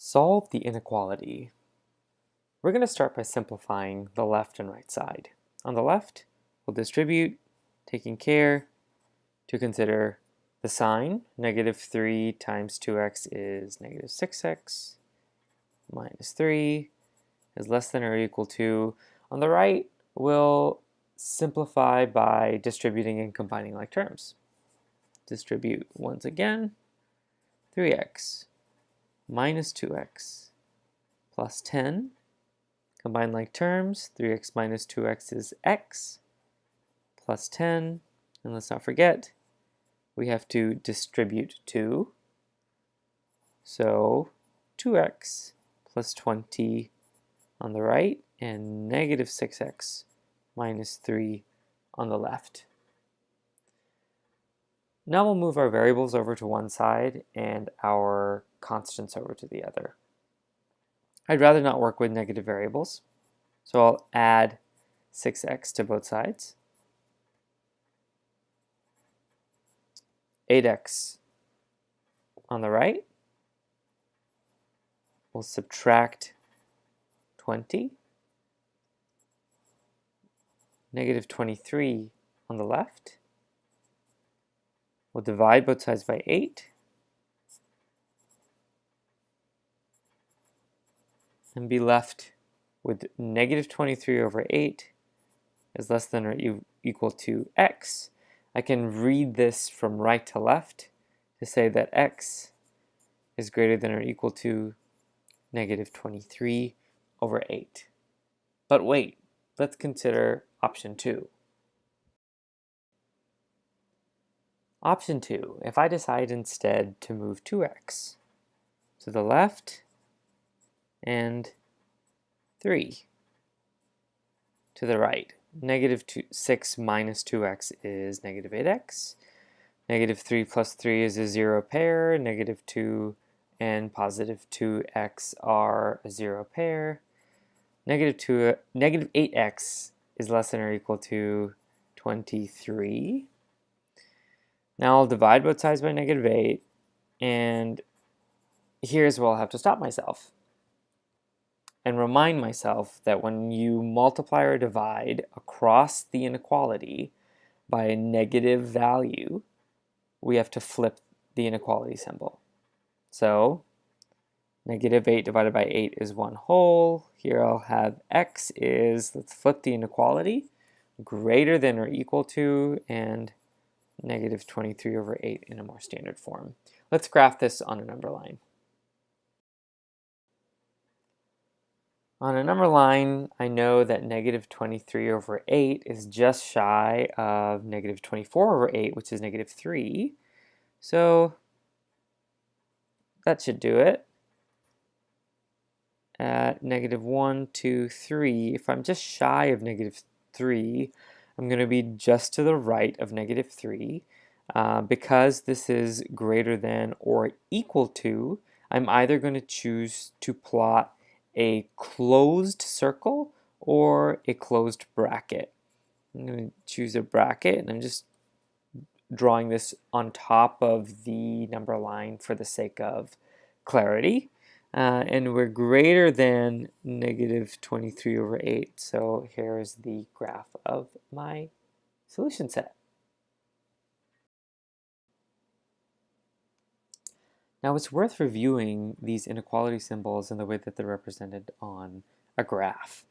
Solve the inequality. We're going to start by simplifying the left and right side. On the left, we'll distribute, taking care to consider the sign. Negative 3 times 2x is negative 6x, minus 3 is less than or equal to. On the right, we'll simplify by distributing and combining like terms. Distribute once again, 3x minus 2x plus 10. Combine like terms, 3x minus 2x is x plus 10. And let's not forget, we have to distribute 2. So 2x plus 20 on the right and negative 6x minus 3 on the left. Now we'll move our variables over to one side and our constants over to the other. I'd rather not work with negative variables, so I'll add 6x to both sides. 8x on the right. We'll subtract 20. Negative 23 on the left. We'll divide both sides by 8. And be left with negative 23 over 8 is less than or equal to x. I can read this from right to left to say that x is greater than or equal to negative 23 over 8. But wait, let's consider option 2. Option 2, if I decide instead to move 2x to the left and 3 to the right. Negative 6 minus 2x is negative 8x. Negative 3 plus 3 is a 0 pair. Negative 2 and positive 2x are a 0 pair. Negative 8x is less than or equal to 23. Now I'll divide both sides by negative 8, and here's where I'll have to stop myself and remind myself that when you multiply or divide across the inequality by a negative value, we have to flip the inequality symbol. So negative 8 divided by 8 is 1 whole. Here I'll have x is, let's flip the inequality, greater than or equal to, and negative 23 over 8 in a more standard form. Let's graph this on a number line. On a number line, I know that negative 23 over 8 is just shy of negative 24 over 8, which is negative 3. So that should do it. At negative 1, 2, 3, if I'm just shy of negative 3, I'm going to be just to the right of negative 3. Because this is greater than or equal to, I'm either going to choose to plot a closed circle or a closed bracket. I'm going to choose a bracket, and I'm just drawing this on top of the number line for the sake of clarity. And we're greater than negative 23 over 8. So here is the graph of my solution set. Now it's worth reviewing these inequality symbols and the way that they're represented on a graph.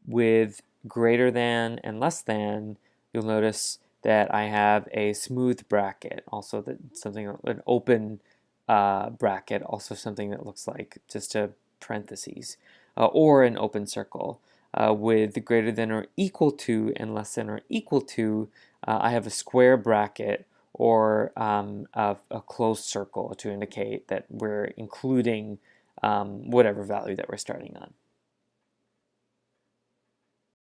With greater than and less than, you'll notice that I have a smooth bracket, also an open bracket, also something that looks like just a parentheses, or an open circle. With greater than or equal to and less than or equal to, I have a square bracket or a closed circle to indicate that we're including whatever value that we're starting on.